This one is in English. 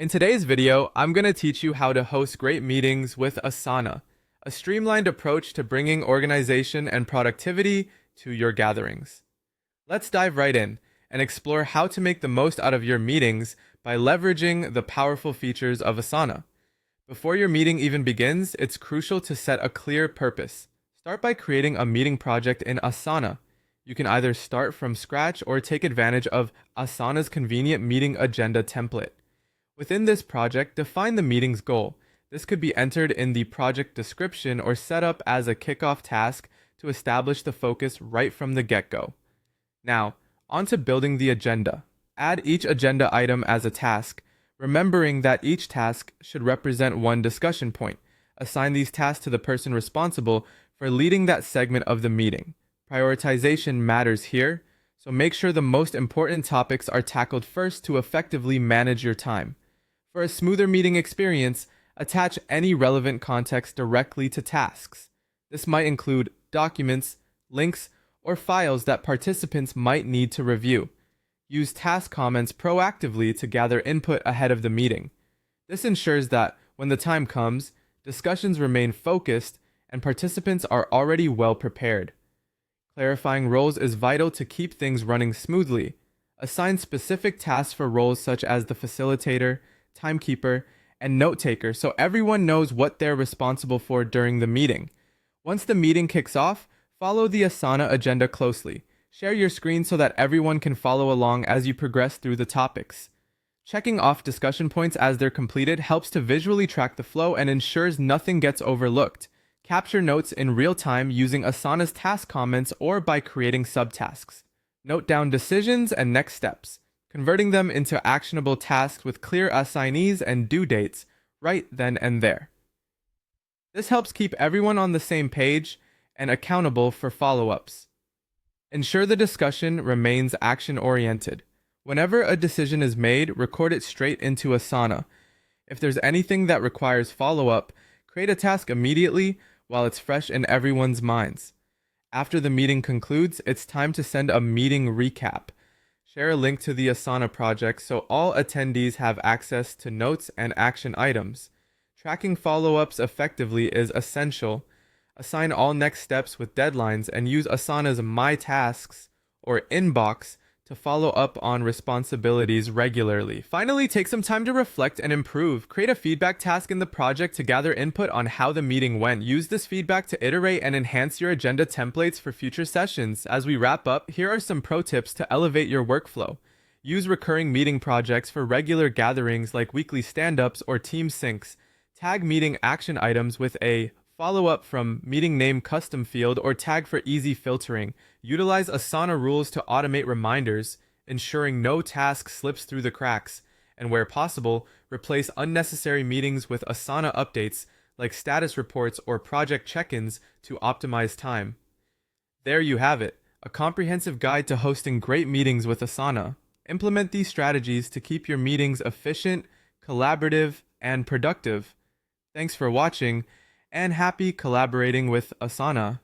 In today's video, I'm going to teach you how to host great meetings with Asana, a streamlined approach to bringing organization and productivity to your gatherings. Let's dive right in and explore how to make the most out of your meetings by leveraging the powerful features of Asana. Before your meeting even begins, it's crucial to set a clear purpose. Start by creating a meeting project in Asana. You can either start from scratch or take advantage of Asana's convenient meeting agenda template. Within this project, define the meeting's goal. This could be entered in the project description or set up as a kickoff task to establish the focus right from the get-go. Now, on to building the agenda. Add each agenda item as a task, remembering that each task should represent one discussion point. Assign these tasks to the person responsible for leading that segment of the meeting. Prioritization matters here, so make sure the most important topics are tackled first to effectively manage your time. For a smoother meeting experience, attach any relevant context directly to tasks. This might include documents, links, or files that participants might need to review. Use task comments proactively to gather input ahead of the meeting. This ensures that, when the time comes, discussions remain focused and participants are already well prepared. Clarifying roles is vital to keep things running smoothly. Assign specific tasks for roles such as the facilitator, timekeeper, and note taker so everyone knows what they're responsible for during the meeting. Once the meeting kicks off, follow the Asana agenda closely. Share your screen so that everyone can follow along as you progress through the topics. Checking off discussion points as they're completed helps to visually track the flow and ensures nothing gets overlooked. Capture notes in real time using Asana's task comments or by creating subtasks. Note down decisions and next steps, converting them into actionable tasks with clear assignees and due dates right then and there. This helps keep everyone on the same page and accountable for follow-ups. Ensure the discussion remains action-oriented. Whenever a decision is made, record it straight into Asana. If there's anything that requires follow-up, create a task immediately while it's fresh in everyone's minds. After the meeting concludes, it's time to send a meeting recap. Share a link to the Asana project so all attendees have access to notes and action items. Tracking follow-ups effectively is essential. Assign all next steps with deadlines and use Asana's My Tasks or inbox to follow up on responsibilities regularly. Finally, take some time to reflect and improve. Create a feedback task in the project to gather input on how the meeting went. Use this feedback to iterate and enhance your agenda templates for future sessions. As we wrap up, here are some pro tips to elevate your workflow. Use recurring meeting projects for regular gatherings like weekly stand-ups or team syncs. Tag meeting action items with a follow-up from meeting name custom field or tag for easy filtering. Utilize Asana rules to automate reminders, ensuring no task slips through the cracks. And where possible, replace unnecessary meetings with Asana updates like status reports or project check-ins to optimize time. There you have it, a comprehensive guide to hosting great meetings with Asana. Implement these strategies to keep your meetings efficient, collaborative, and productive. Thanks for watching, and happy collaborating with Asana.